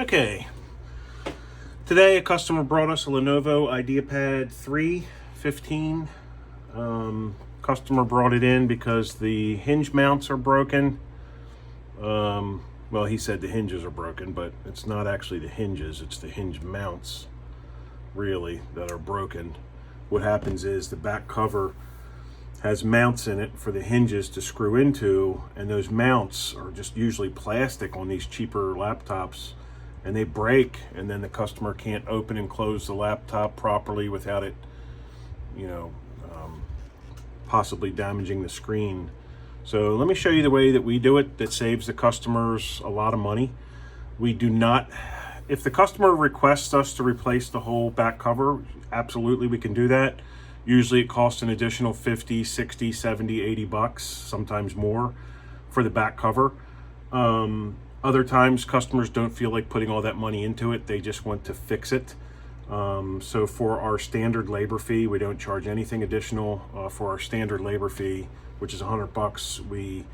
Okay, today a customer brought us a Lenovo IdeaPad 315. Customer brought it in because the hinge mounts are broken. Well, he said the hinges are broken, but it's not actually the hinges, it's the hinge mounts, really, that are broken. What happens is the back cover has mounts in it for the hinges to screw into, and those mounts are just usually plastic on these cheaper laptops, and they break, and then the customer can't open and close the laptop properly without it, possibly damaging the screen. So let me show you the way that we do it that saves the customers a lot of money. We do not, if the customer requests us to replace the whole back cover, absolutely we can do that. Usually it costs an additional 50, 60, 70, 80 bucks, sometimes more for the back cover. Other times customers don't feel like putting all that money into it. They just want to fix it. So for our standard labor fee, we don't charge anything additional. For our standard labor fee, which is 100 bucks, we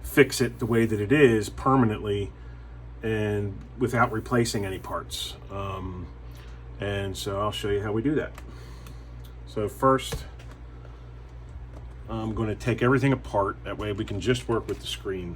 fix it the way that it is permanently and without replacing any parts. And so I'll show you how we do that. So first, I'm going to take everything apart. That way we can just work with the screen.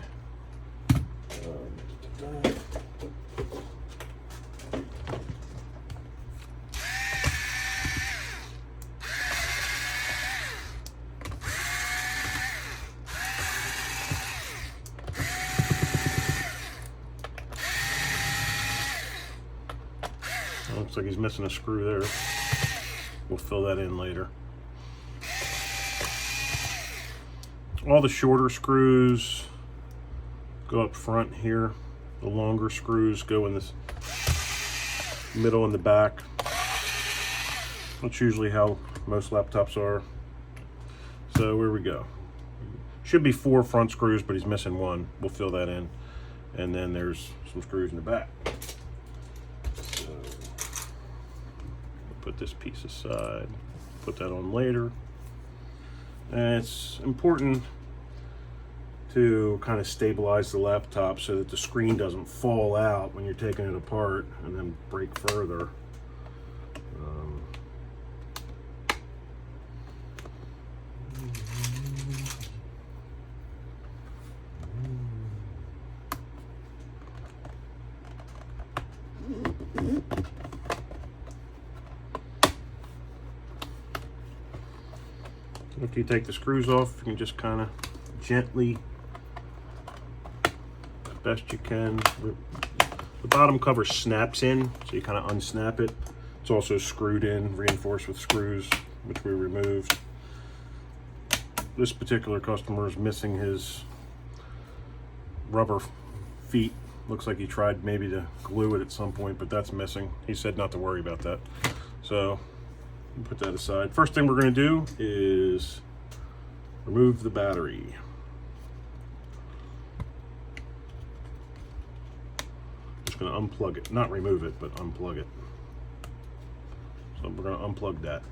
Looks like he's missing a screw there. We'll fill that in later. All the shorter screws go up front here. The longer screws go in this middle and the back. That's usually how most laptops are. So where we go. Should be 4 front screws, but he's missing 1. We'll fill that in. And then there's some screws in the back. Put this piece aside, put that on later. And it's important to kind of stabilize the laptop so that the screen doesn't fall out when you're taking it apart and then break further. If you take the screws off, you can just kind of gently, as best you can. The bottom cover snaps in, so you kind of unsnap it. It's also screwed in, reinforced with screws, which we removed. This particular customer is missing his rubber feet. Looks like he tried maybe to glue it at some point, but that's missing. He said not to worry about that. So put that aside. First thing we're going to do is remove the battery. Just going to unplug it. Not remove it, but unplug it. So we're going to unplug that.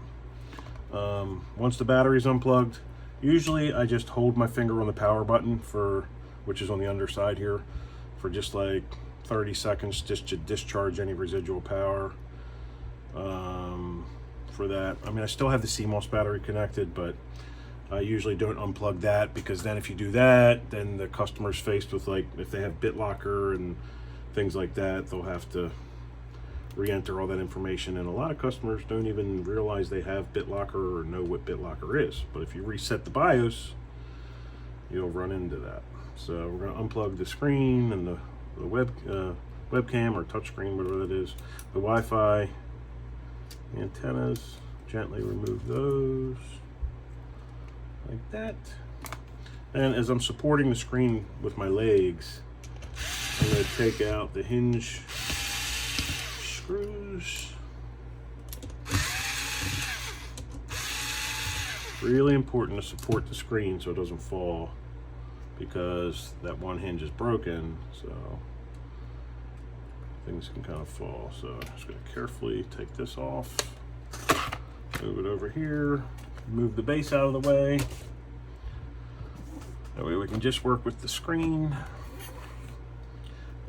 Once the battery's unplugged, usually I just hold my finger on the power button, which is on the underside here, for just like 30 seconds just to discharge any residual power. For that, I mean, I still have the CMOS battery connected, but I usually don't unplug that, because then if you do that, then the customer's faced with, like, if they have BitLocker and things like that, they'll have to re-enter all that information, and a lot of customers don't even realize they have BitLocker or know what BitLocker is. But if you reset the BIOS, you'll run into that. So we're going to unplug the screen and the webcam or touchscreen, whatever that is, the Wi-Fi antennas. Gently remove those like that. And as I'm supporting the screen with my legs, I'm going to take out the hinge screws. Really important to support the screen so it doesn't fall, because that one hinge is broken, so things can kind of fall. So I'm just going to carefully take this off, move it over here, move the base out of the way. That way we can just work with the screen.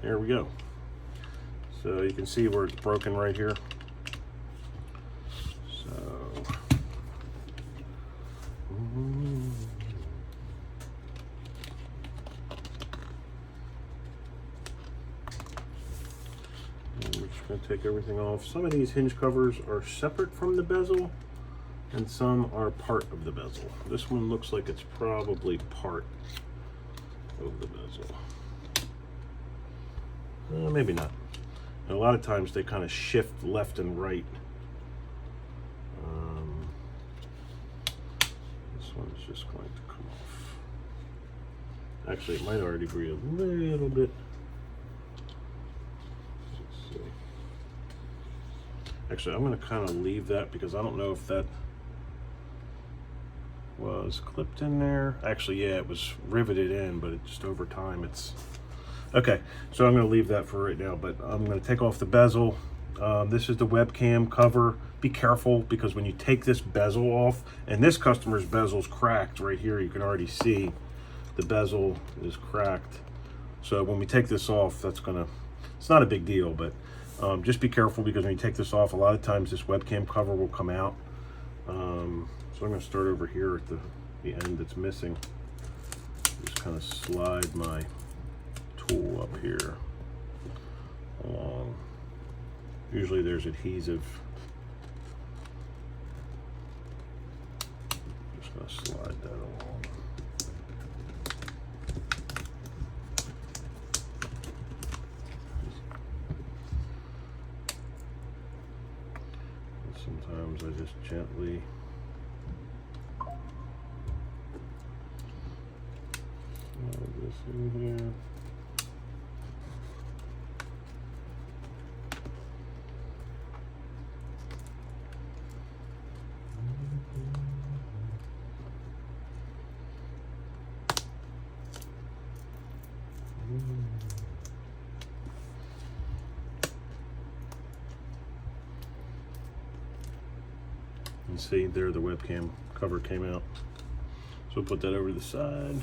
There we go. So So you can see where it's broken right here. So and we're just going to take everything off. Some of these hinge covers are separate from the bezel, and some are part of the bezel. This one looks like it's probably part of the bezel. Maybe not. And a lot of times they kind of shift left and right. This one's just going to come off. Actually, it might already be a little bit. Let's see. Actually, I'm going to kind of leave that because I don't know if that was clipped in there. Actually, yeah, it was riveted in, but it just over time it's okay. So I'm going to leave that for right now, but I'm going to take off the bezel. This is the webcam cover. Be careful, because when you take this bezel off, and this customer's bezel's cracked right here, you can already see the bezel is cracked. So when we take this off, that's gonna, it's not a big deal, but just be careful, because when you take this off, a lot of times this webcam cover will come out. So I'm going to start over here at the end that's missing. Just kind of slide my tool up here along. Usually there's adhesive. Just going to slide that along. And sometimes I just gently slide this in here. And see, there the webcam cover came out. So we'll put that over to the side.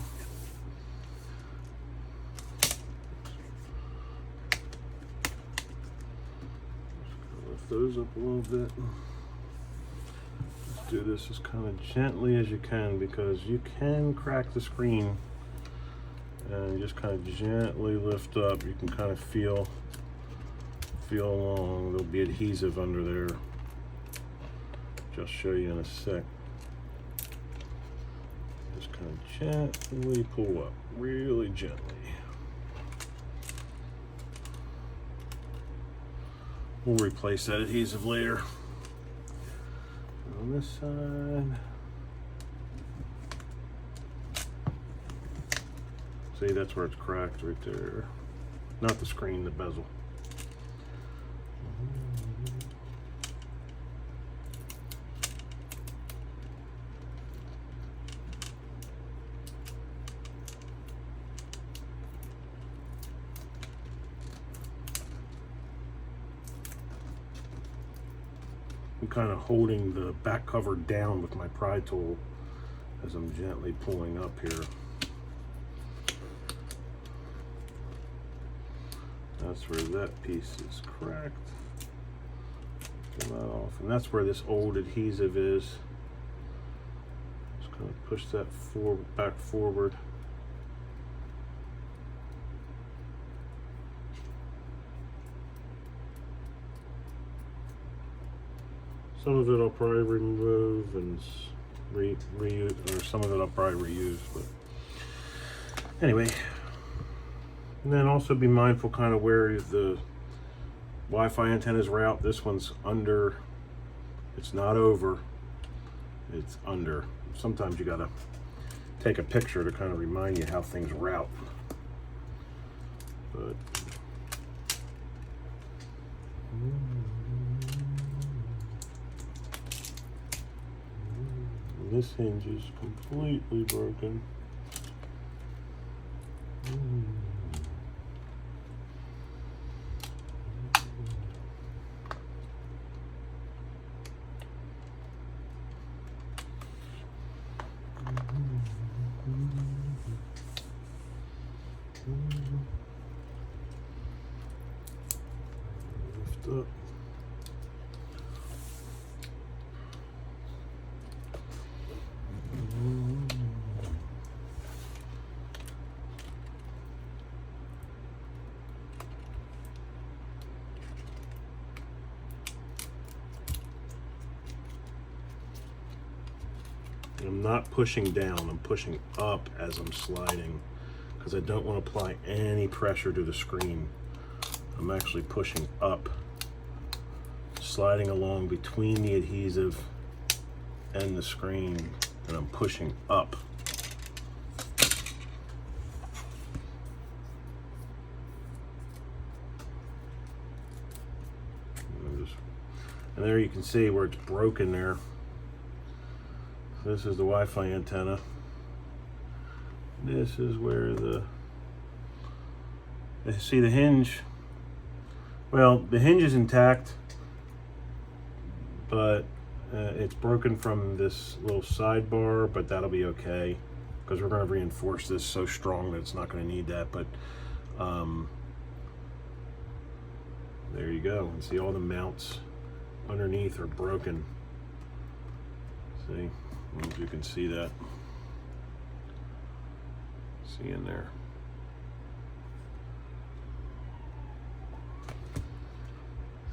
Lift those up a little bit. Let's do this as kind of gently as you can, because you can crack the screen. And just kind of gently lift up. You can kind of feel along. There'll be adhesive under there. Just show you in a sec. Just kind of gently pull up, really gently. We'll replace that adhesive later. On this side. See, that's where it's cracked right there. Not the screen, the bezel. I'm kind of holding the back cover down with my pry tool as I'm gently pulling up here. That's where that piece is cracked. Get that off. And that's where this old adhesive is. Just kind of push that back forward. Some of it I'll probably remove and reuse, or some of it I'll probably reuse, but anyway. And then also be mindful kind of where the Wi-Fi antennas route. This one's under, it's not over, it's under. Sometimes you gotta take a picture to kind of remind you how things route. But this hinge is completely broken. up. I'm not pushing down, I'm pushing up as I'm sliding because I don't want to apply any pressure to the screen. I'm actually pushing up, sliding along between the adhesive and the screen, and I'm pushing up. And there you can see where it's broken there. This is the Wi-Fi antenna. This is where see the hinge. Well, the hinge is intact, but it's broken from this little sidebar, but that'll be okay because we're going to reinforce this so strong that it's not going to need that. But there you go. And see all the mounts underneath are broken. See, I don't know if you can see that. See in there.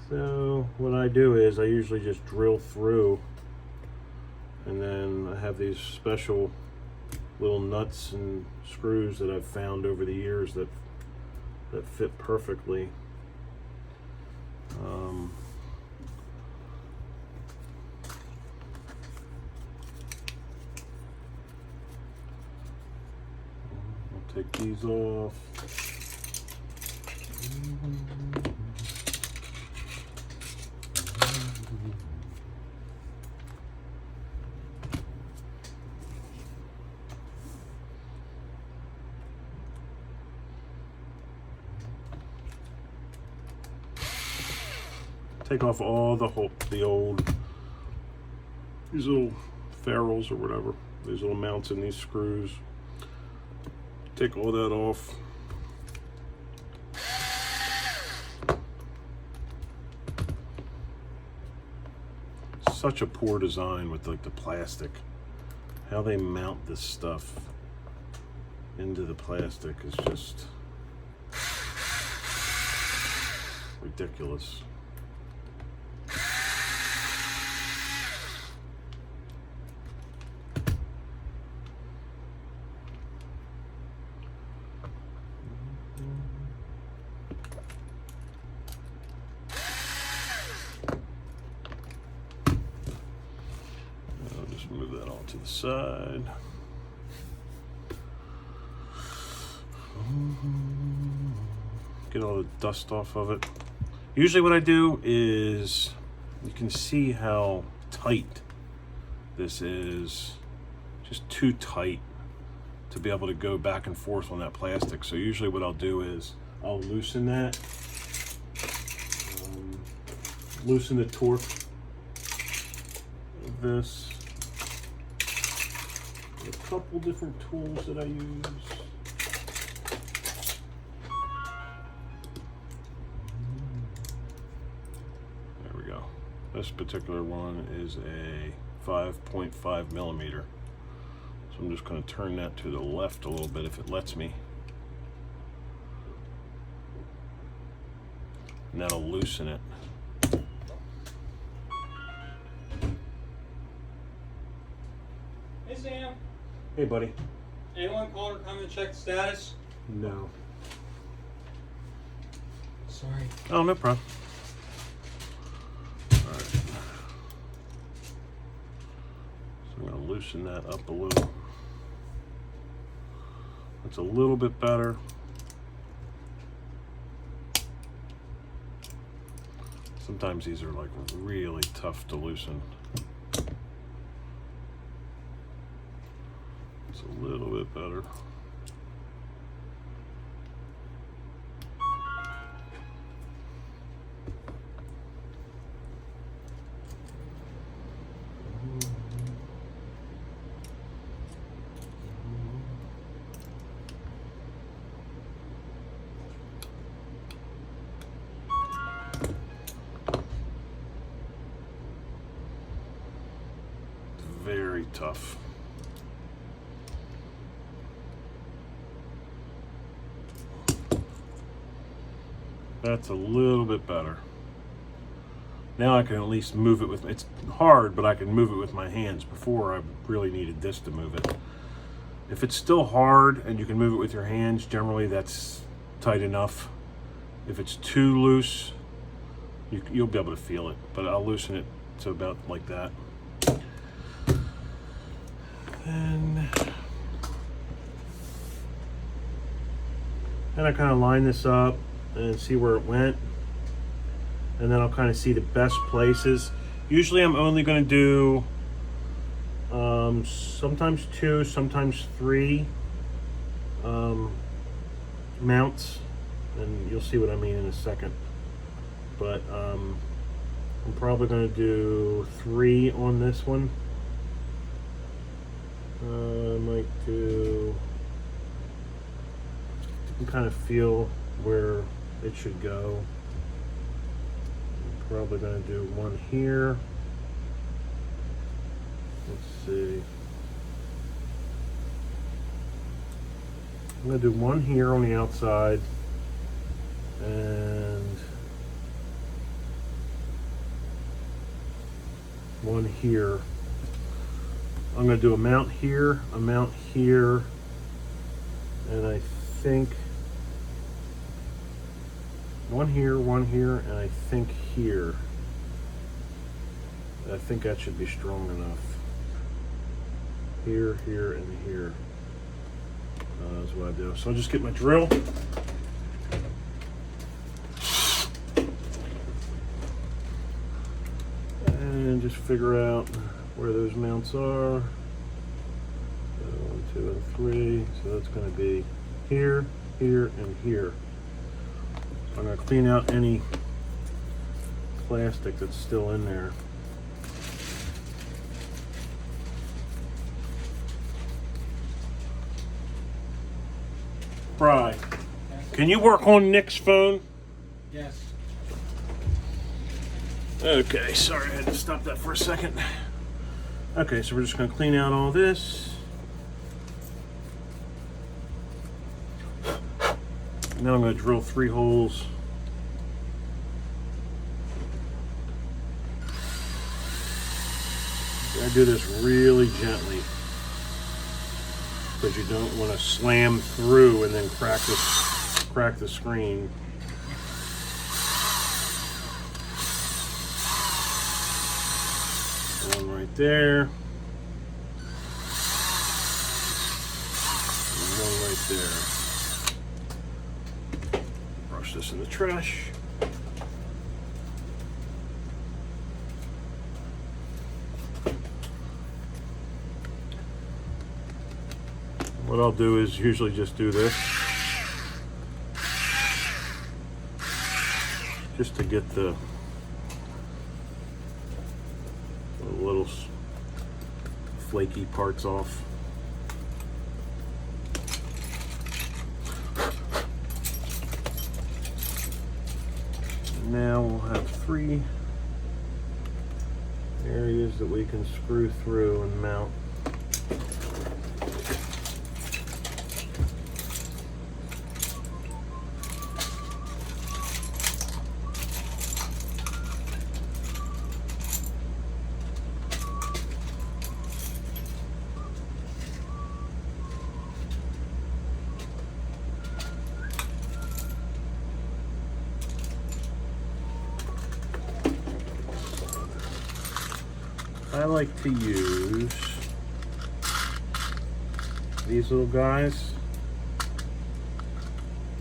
So what I do is I usually just drill through, and then I have these special little nuts and screws that I've found over the years that fit perfectly. I'll take these off. Take off all the old, these little ferrules or whatever, these little mounts in these screws. Take all that off. Such a poor design with like the plastic. How they mount this stuff into the plastic is just ridiculous. Move that all to the side. Get all the dust off of it. Usually what I do is, you can see how tight this is, just too tight to be able to go back and forth on that plastic. So usually what I'll do is I'll loosen that, loosen the torque of this. A couple different tools that I use. There we go. This particular one is a 5.5 millimeter. So I'm just going to turn that to the left a little bit if it lets me. And that'll loosen it. Hey Sam. Hey buddy. Anyone call or come and check the status? No. Sorry. Oh, no problem. All right. So I'm going to loosen that up a little. That's a little bit better. Sometimes these are like really tough to loosen. It's a little bit better. tough. That's a little bit better. Now I can at least move it with, it's hard, but I can move it with my hands. Before, I really needed this to move it. If it's still hard and you can move it with your hands, generally that's tight enough. If it's too loose, you'll be able to feel it, but I'll loosen it to about like that. And I kind of line this up and see where it went. And then I'll kind of see the best places. Usually I'm only going to do sometimes 2, sometimes 3 mounts, and you'll see what I mean in a second. But I'm probably going to do 3 on this one. I might do, you can kind of feel where it should go. Probably going to do 1 here. Let's see. I'm going to do 1 here on the outside and 1 here. I'm going to do a mount here, and I think 1 here, and I think here. I think that should be strong enough. Here, and here. That's what I do. So I'll just get my drill. And just figure out where those mounts are. 1, 2, and 3. So that's going to be here, and here. I'm going to clean out any plastic that's still in there. Bri, can you work on Nick's phone? Yes. Okay, sorry, I had to stop that for a second. Okay, so we're just going to clean out all this. Now I'm going to drill 3 holes. I do this really gently because you don't want to slam through and then crack the screen. One right there. And 1 right there. Brush this in the trash. What I'll do is usually just do this, just to get the little flaky parts off. Now we'll have 3 areas that we can screw through and mount. I like to use these little guys.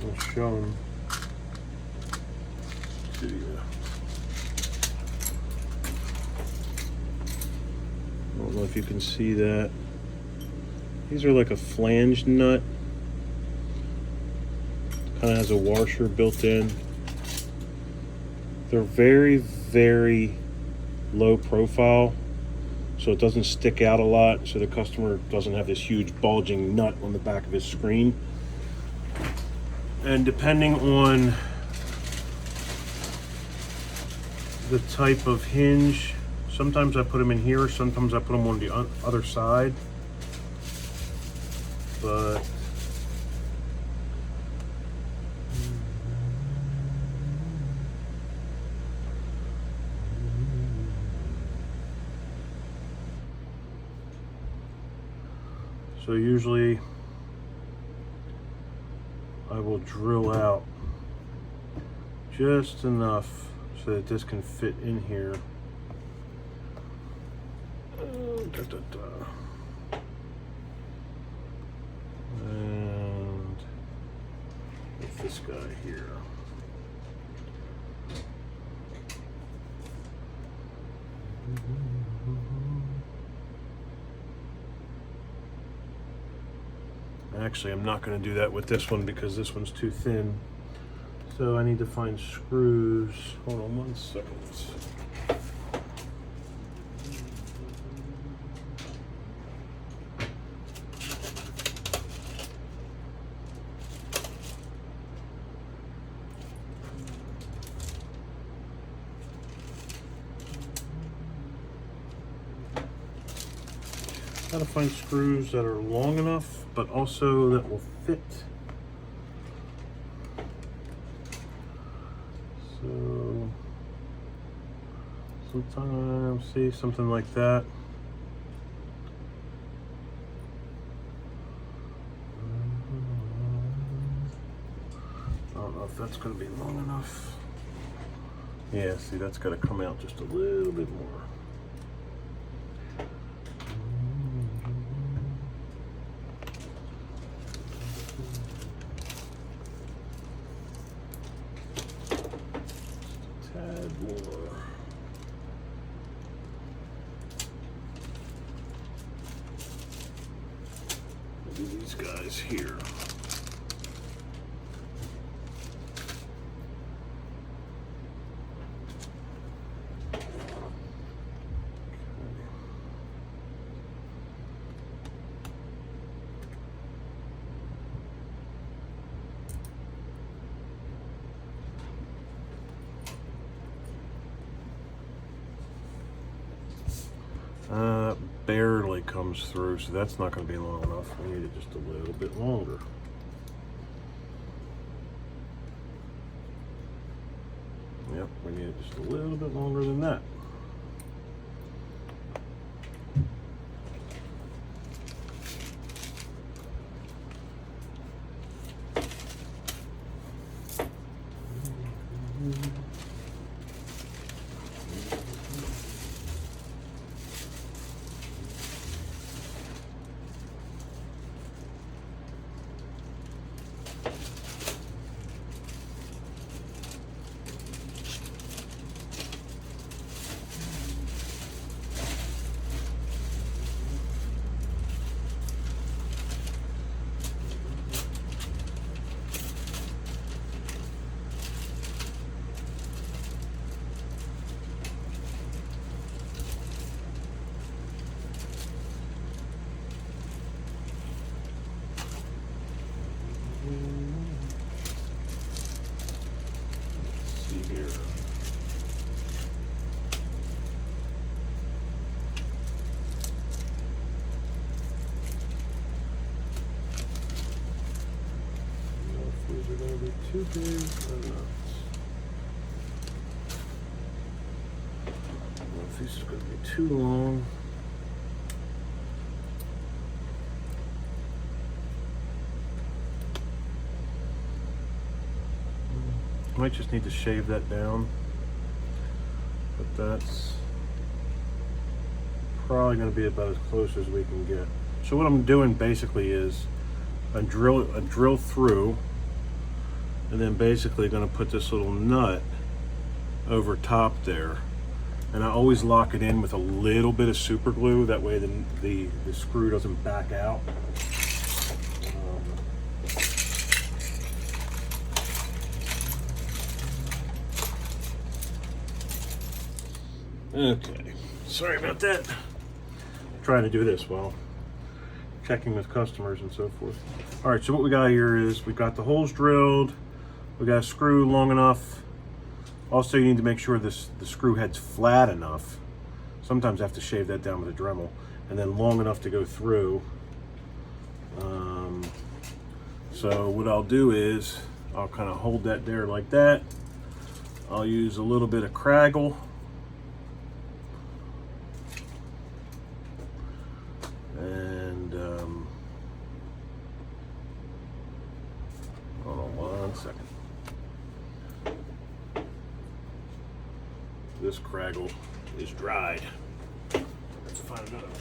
I'll show them to you. I don't know if you can see that. These are like a flange nut. Kind of has a washer built in. They're very, very low profile, so it doesn't stick out a lot, so the customer doesn't have this huge bulging nut on the back of his screen. And depending on the type of hinge, Sometimes I put them in here, sometimes I put them on the other side. But so usually I will drill out just enough so that this can fit in here. And with this guy here. Actually, I'm not going to do that with this one because this one's too thin. So I need to find screws. Hold on 1 second. Gotta find screws that are long enough, but also that will fit. So sometimes, see, something like that. I don't know if that's gonna be long enough. Yeah, see, that's gotta come out just a little bit more. These guys here. Barely comes through, so that's not going to be long enough. We need it just a little bit longer. Yep, we need it just a little bit longer than that. Too big or not? I don't know if this is going to be too long. Might just need to shave that down, but that's probably going to be about as close as we can get. So what I'm doing basically is I drill through, and then basically going to put this little nut over top there, and I always lock it in with a little bit of super glue. That way the screw doesn't back out. Okay, sorry about that. Trying to do this while checking with customers and so forth. All right, so what we got here is we've got the holes drilled. We got a screw long enough. Also, you need to make sure the screw head's flat enough. Sometimes I have to shave that down with a Dremel, and then long enough to go through. So what I'll do is I'll kind of hold that there like that. I'll use a little bit of Craggle. And hold on 1 second. This Craggle is dried. Let's find another one.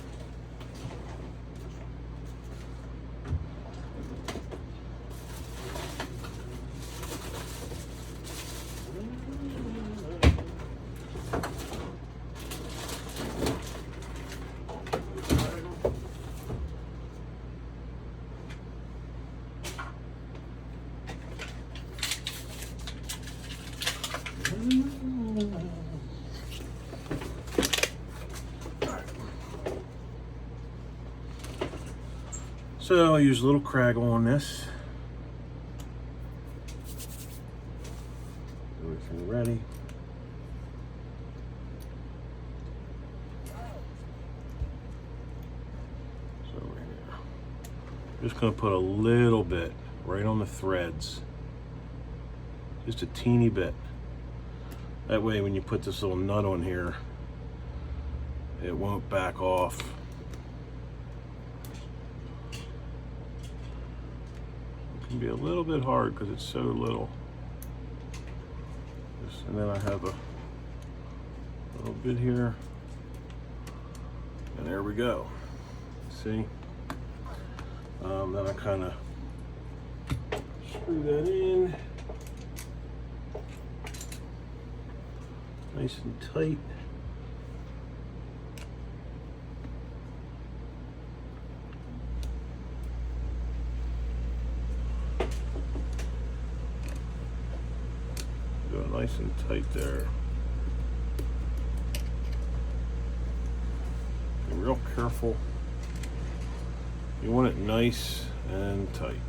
So I use a little Craggle on this. Everything ready. So right here. Just gonna put a little bit right on the threads. Just a teeny bit. That way when you put this little nut on here, it won't back off. Can be a little bit hard because it's so little. And then I have a little bit here, and there we go. See? Then I kind of screw that in, nice and tight. Nice and tight there. Be real careful. You want it nice and tight.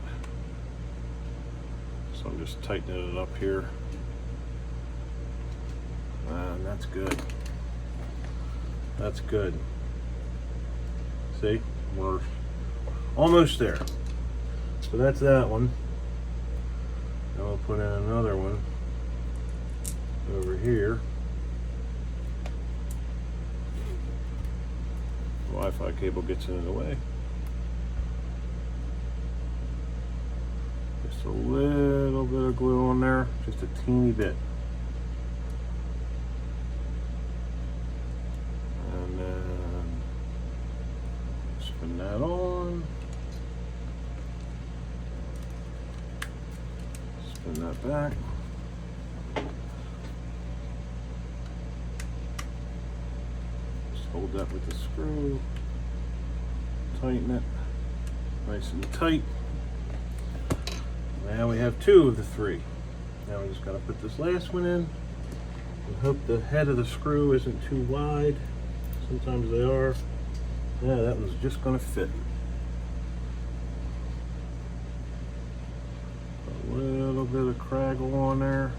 So I'm just tightening it up here. And that's good. That's good. See? We're almost there. So that's that one. Now we'll put in another one over here. The Wi-Fi cable gets in the way. Just a little bit of glue on there, just a teeny bit. And then spin that on. Spin that back. Hold that with the screw, tighten it nice and tight. Now we have 2 of the 3. Now we just got to put this last one in and hope the head of the screw isn't too wide. Sometimes they are. Yeah, that one's just going to fit. A little bit of Craggle on there.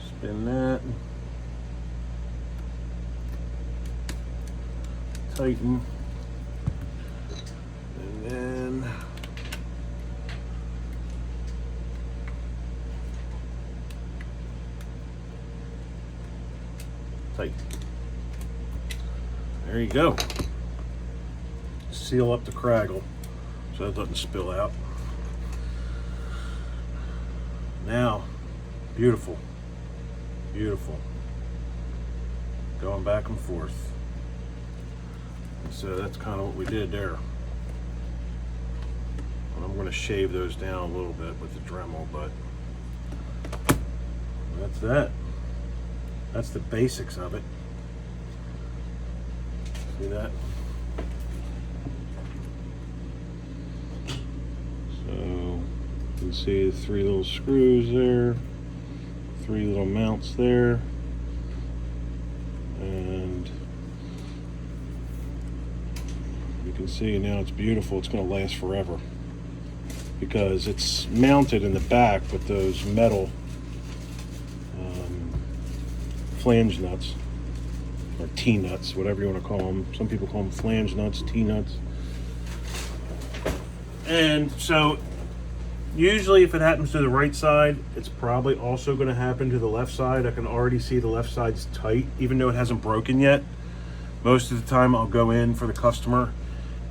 Spin that, tighten, and then tighten. There you go. Seal up the Craggle so it doesn't spill out. Now, beautiful. Beautiful. Going back and forth. So that's kind of what we did there. And I'm going to shave those down a little bit with the Dremel, but that's that. That's the basics of it. See that? So you can see the 3 little screws there. 3 little mounts there, and you can see now it's beautiful. It's going to last forever. because it's mounted in the back with those metal flange nuts, or T-nuts, whatever you want to call them. Some people call them flange nuts, T-nuts. And so usually if it happens to the right side, it's probably also going to happen to the left side. I can already see the left side's tight, even though it hasn't broken yet. Most of the time I'll go in for the customer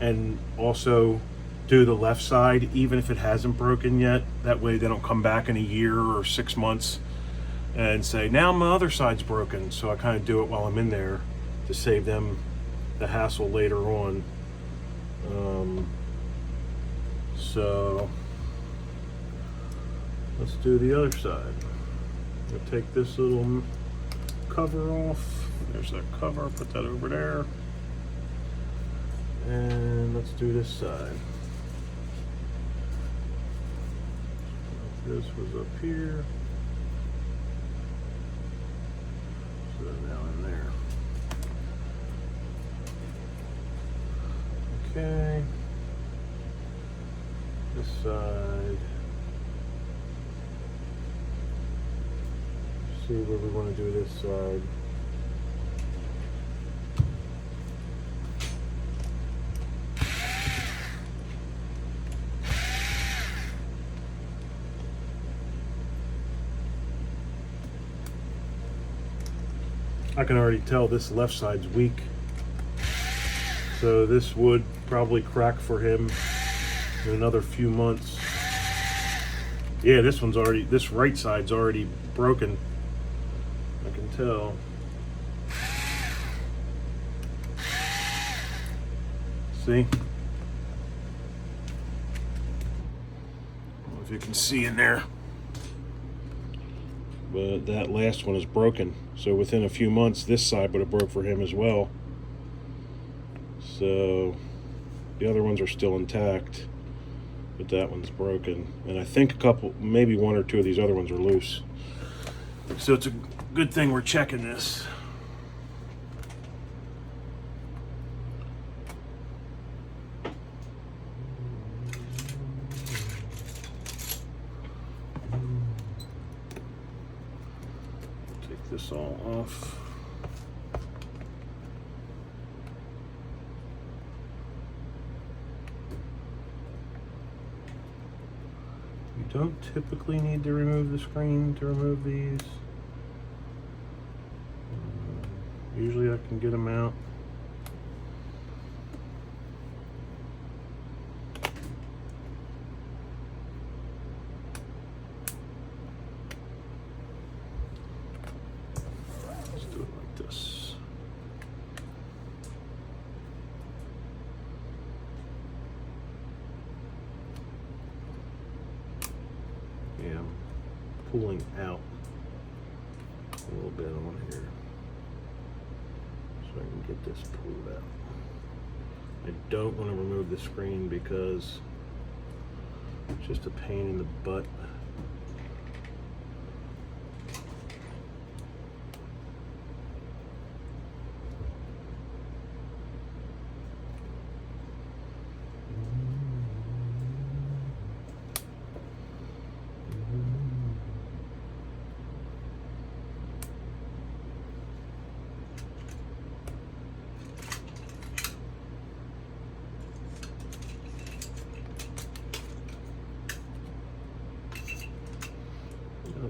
and also do the left side, even if it hasn't broken yet. That way they don't come back in a year or 6 months and say, now my other side's broken. So I kind of do it while I'm in there to save them the hassle later on. So let's do the other side. I'll take this little cover off. There's that cover, put that over there. And let's do this side. This was up here. So now in there. Okay. This side. See where we want to do this side. I can already tell this left side's weak, so this would probably crack for him in another few months. Yeah, this right side's already broken. I can tell. See? I don't know if you can see in there, but that last one is broken. So within a few months, this side would have broke for him as well. So the other ones are still intact, but that one's broken. And I think maybe one or two of these other ones are loose. So it's a good thing we're checking this. This all off. You don't typically need to remove the screen to remove these. Usually I can get them out. Yeah, I'm pulling out a little bit on here so I can get this pulled out. I don't want to remove the screen because it's just a pain in the butt.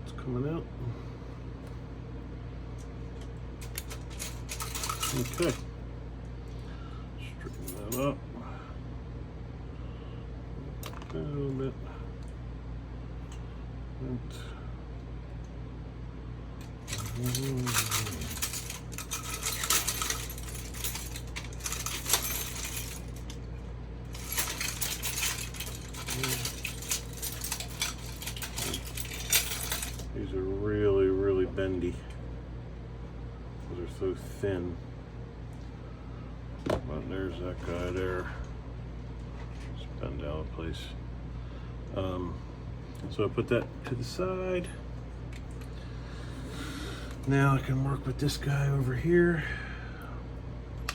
It's coming out. Okay. Straighten that up a little bit. These are really, really bendy. Those are so thin. But there's that guy there. Just bend out of place. So I put that to the side. Now I can work with this guy over here.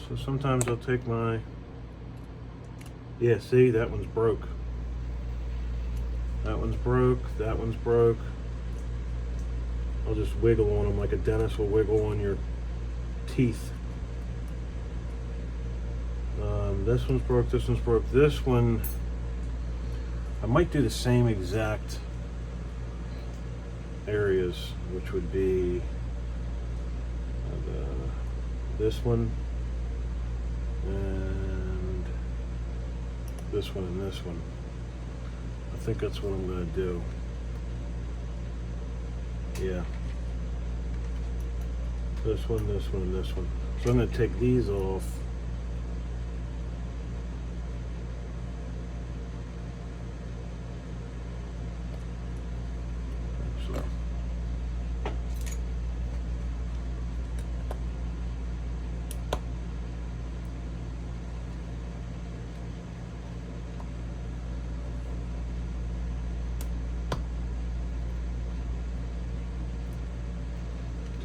So sometimes I'll take my, yeah, see, that one's broke. That one's broke. That one's broke. I'll just wiggle on them like a dentist will wiggle on your teeth. This one's broke. This one's broke. This one, I might do the same exact areas, which would be this one and this one and this one. I think that's what I'm going to do. Yeah. This one, this one, and this one. So I'm going to take these off. Actually.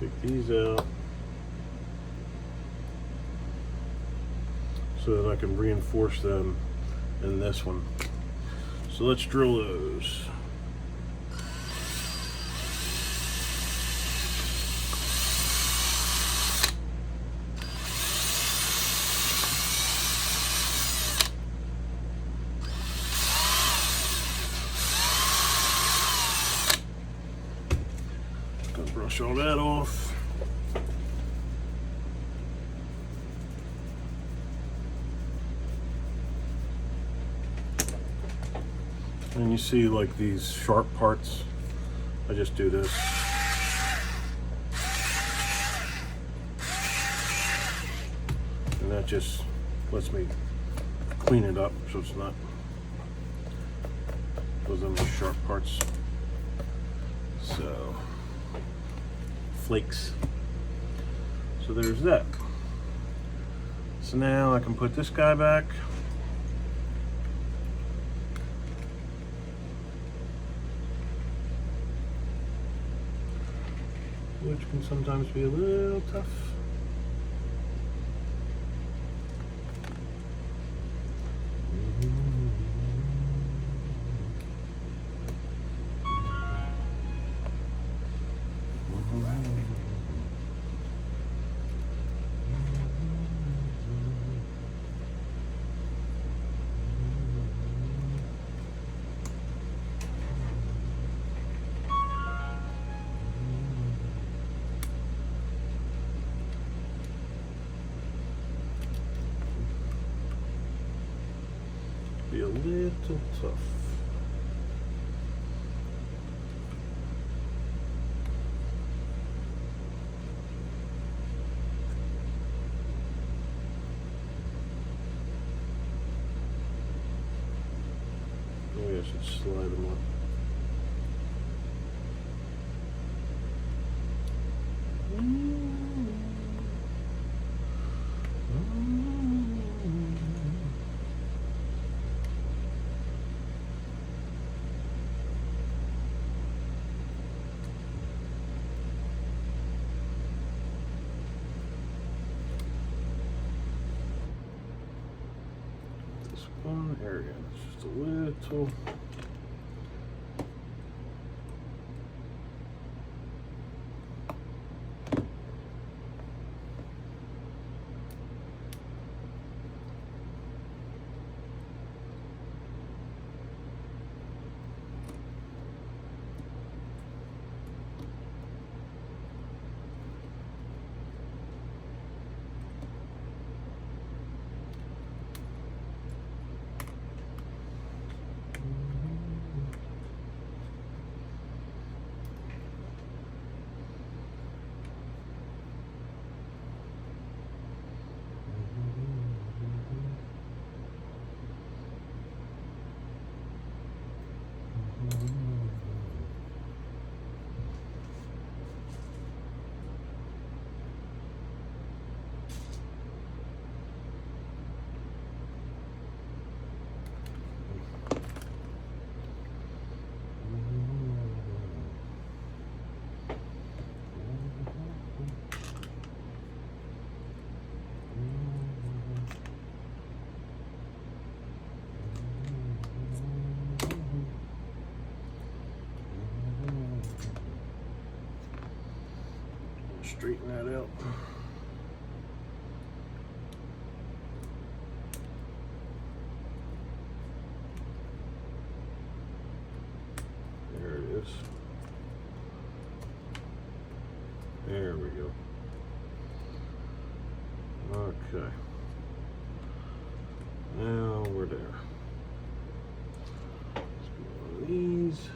Take these out so that I can reinforce them in this one. So let's drill those. Gonna brush all that off. And you see like these sharp parts, I just do this. And that just lets me clean it up so it's not those are the sharp parts. So flakes. So there's that. So now I can put this guy back. Which can sometimes be a little tough. Be a little tough. Maybe I should slide them up. One area, just a little. straighten that out. There it is. There we go. Okay. Now we're there. Let's do one of these.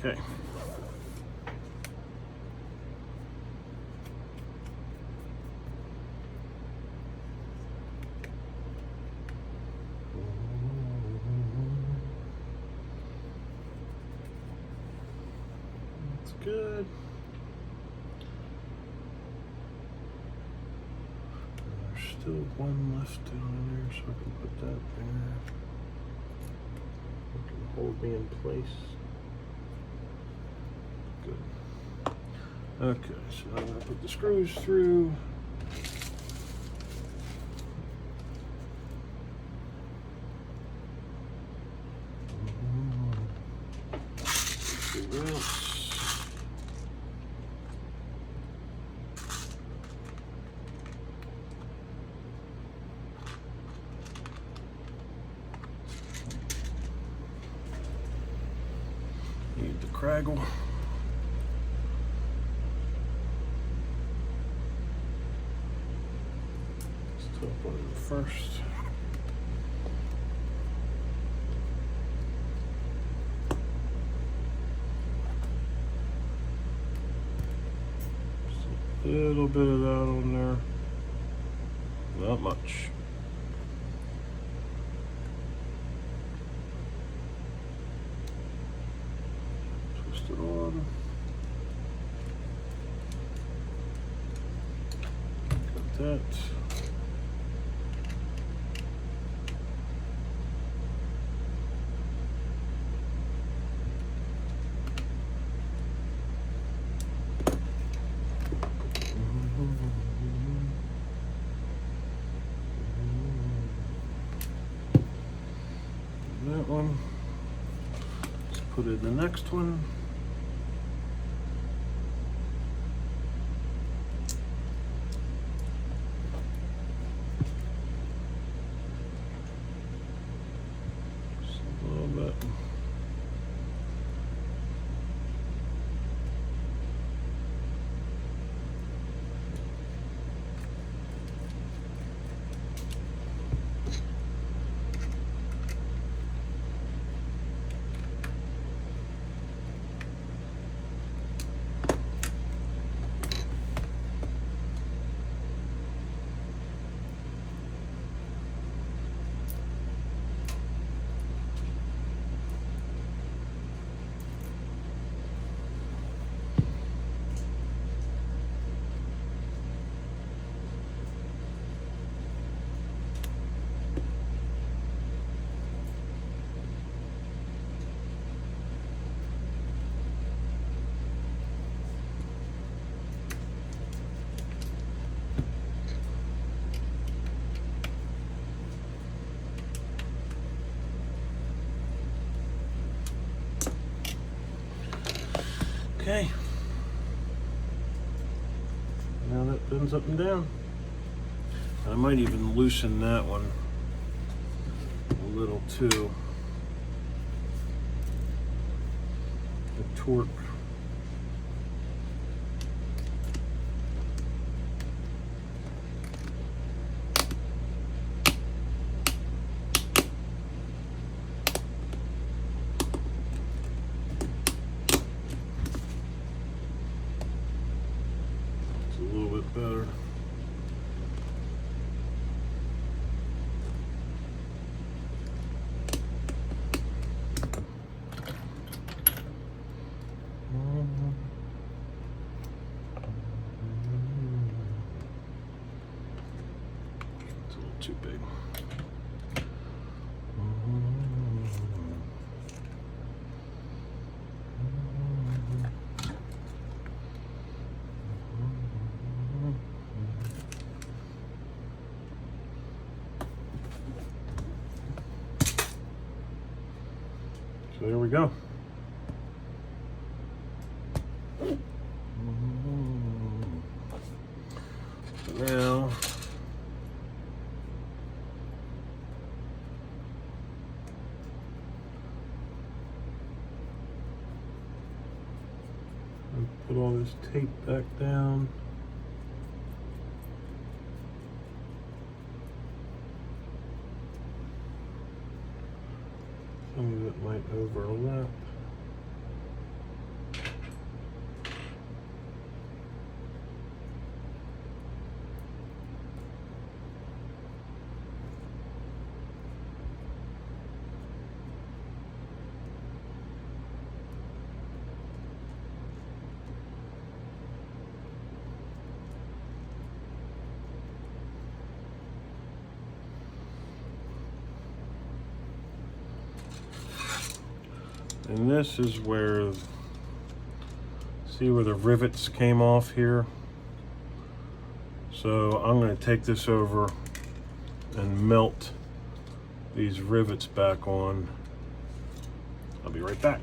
Okay. That's good. There's still one left down in there, so I can put that there. It can hold me in place. Good. Okay, so I'm going to put the screws through. Do this. Need the craggle. Top one first. Just a little bit of that on there. Not much. Twist it on. Got that. That one. Let's put it in the next one. Just a little bit. Okay. Now that bends up and down. I might even loosen that one a little too. The torque. Better. It's a little too big. there we go. So now put all this tape back down. Some of it might overlap. And this is where, see where the rivets came off here? So I'm going to take this over and melt these rivets back on. I'll be right back.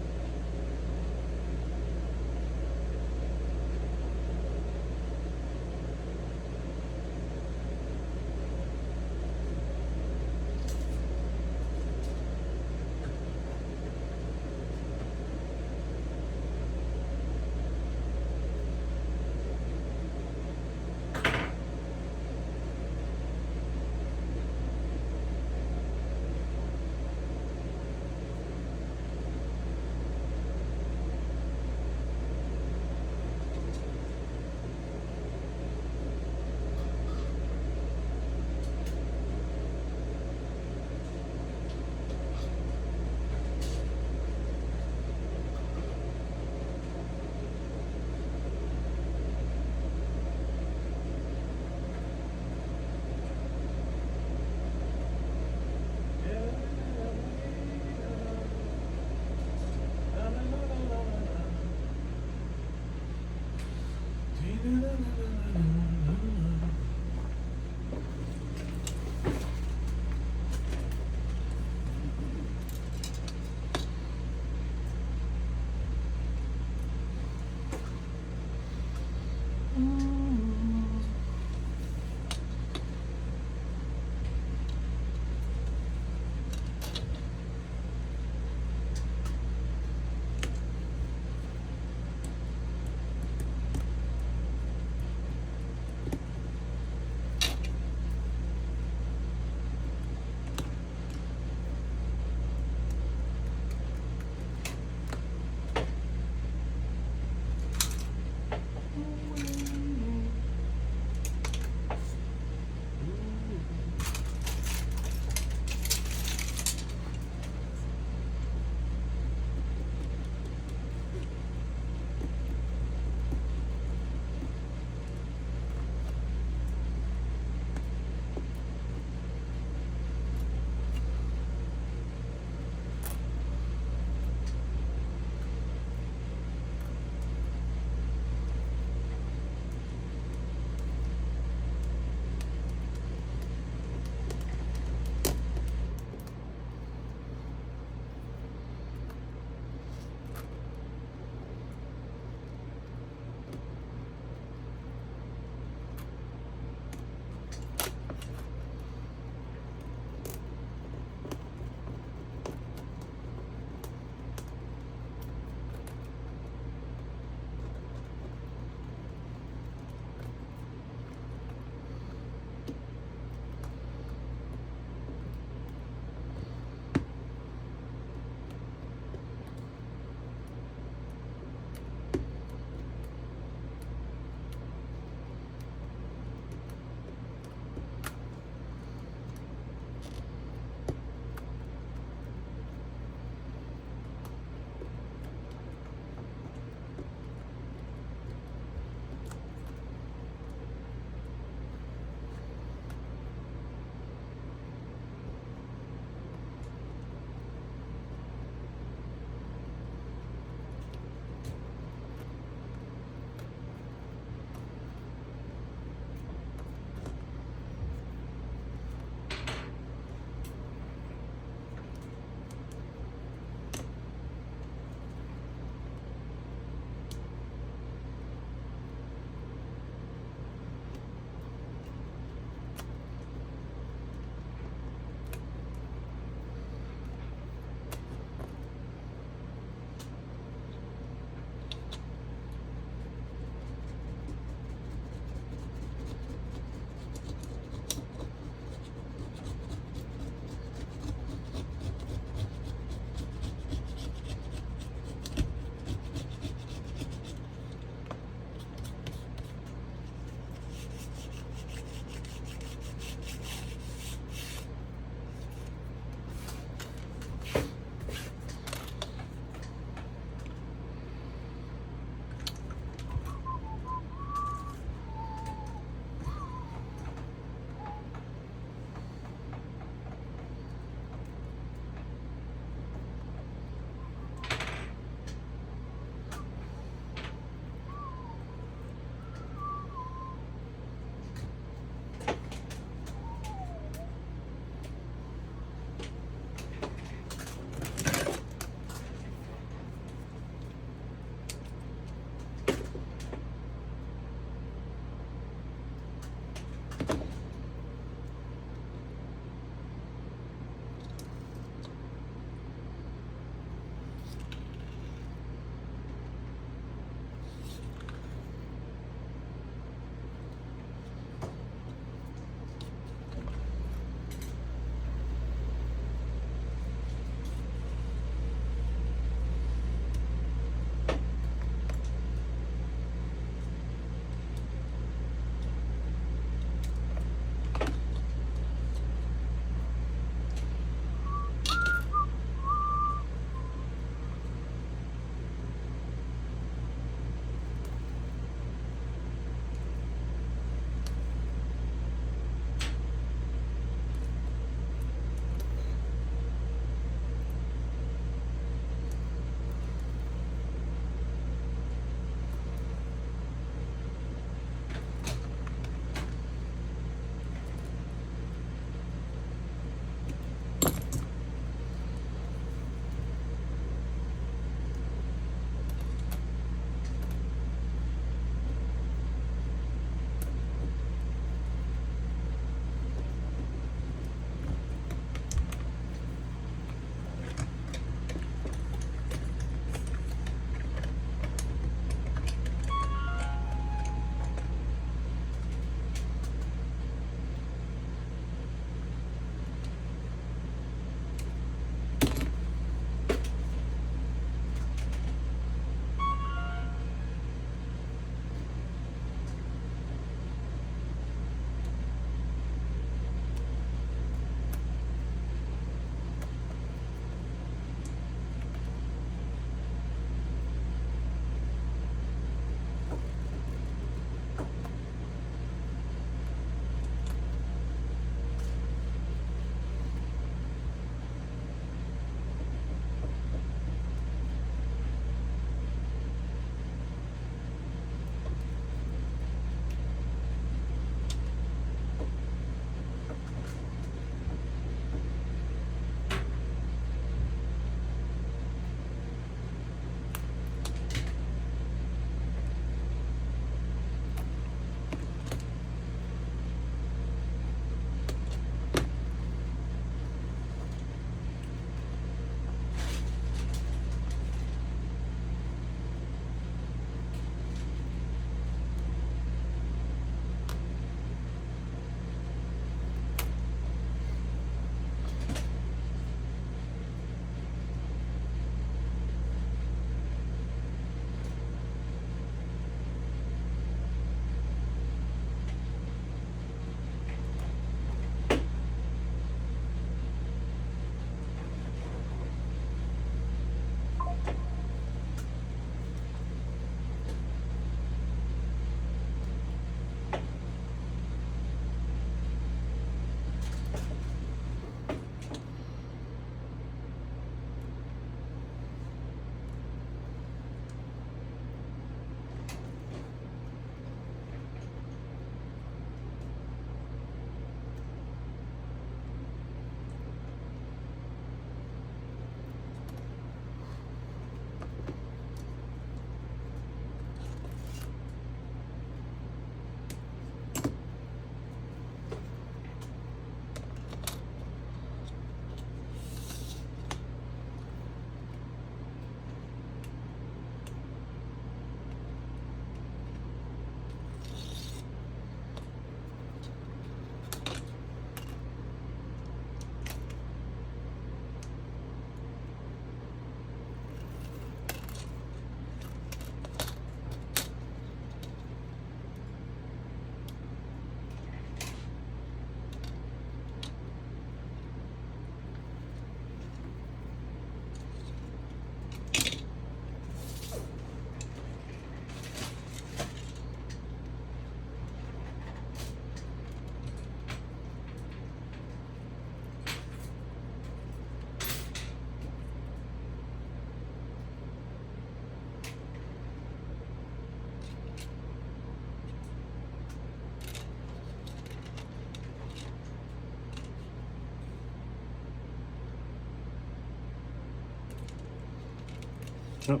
Oh. All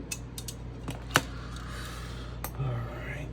right.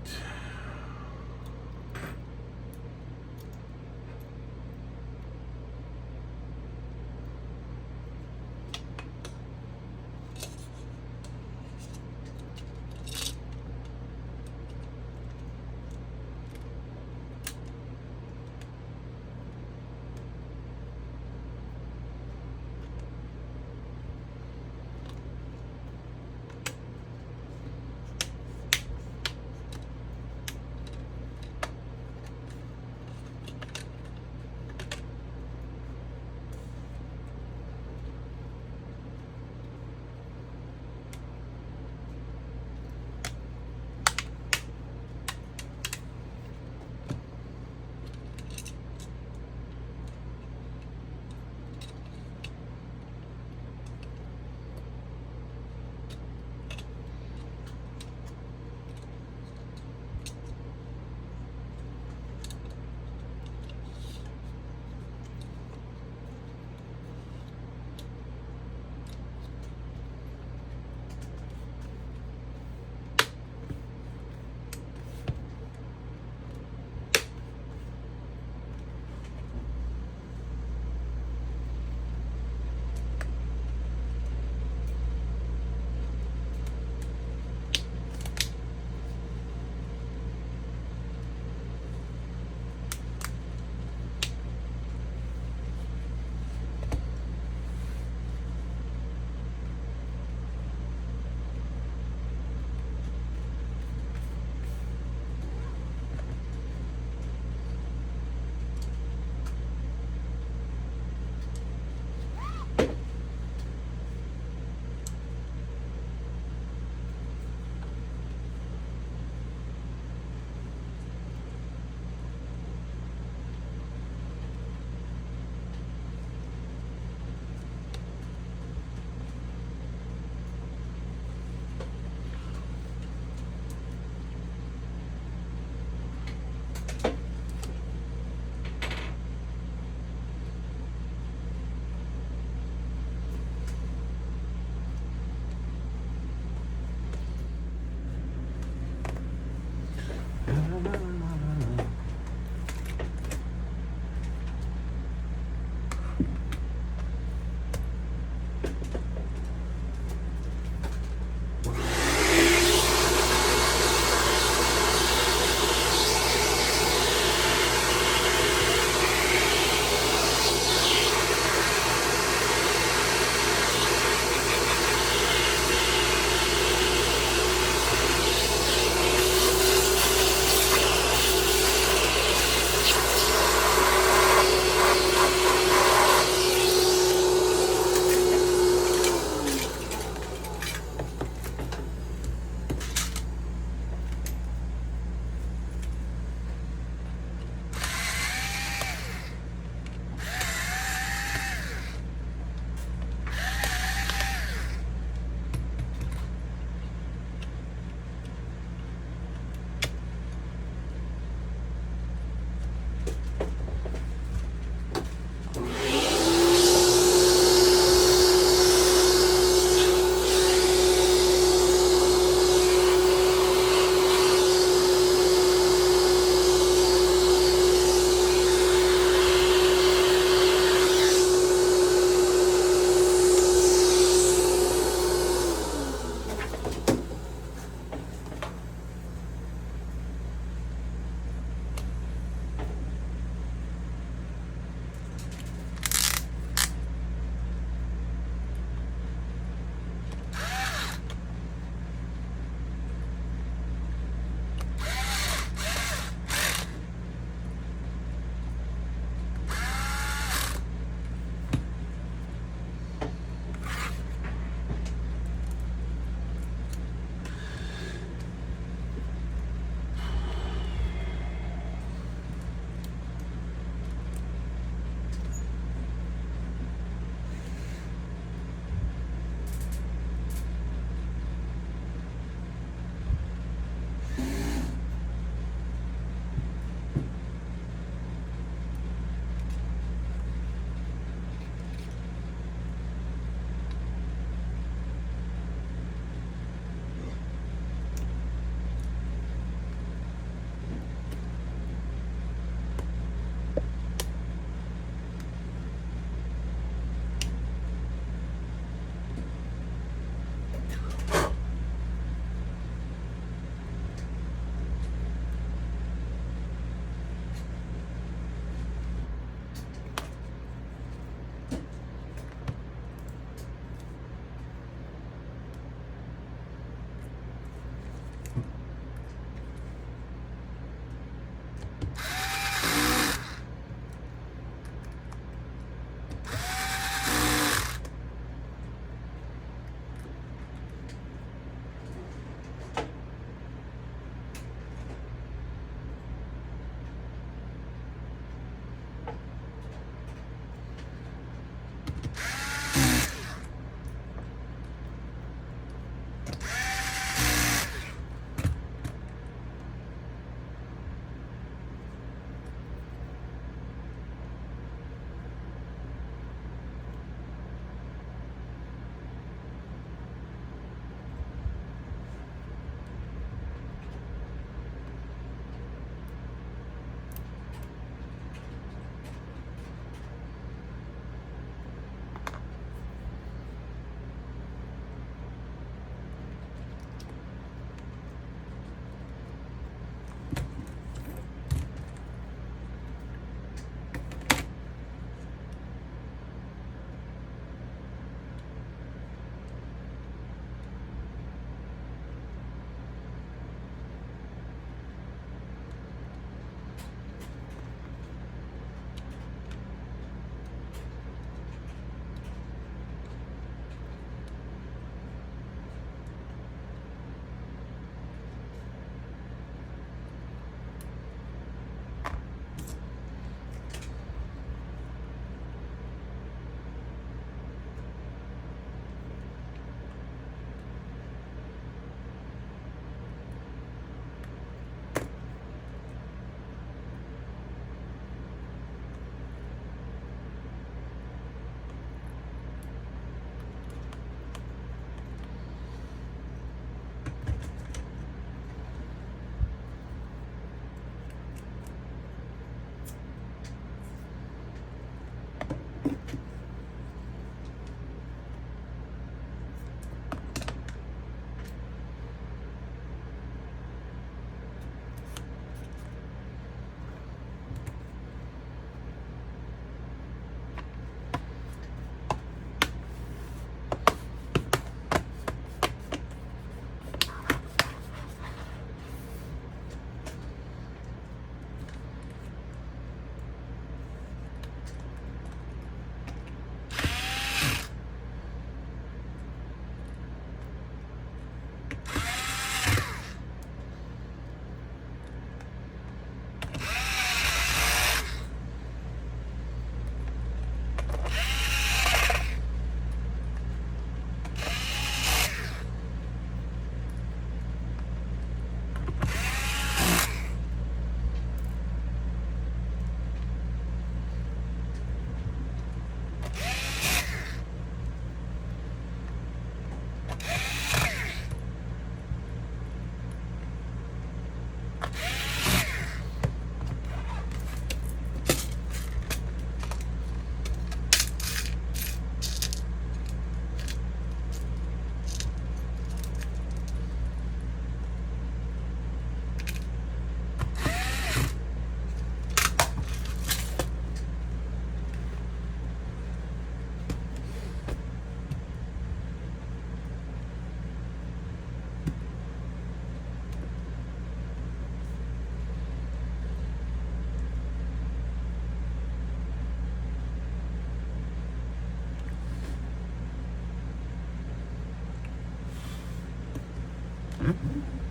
Mm-hmm.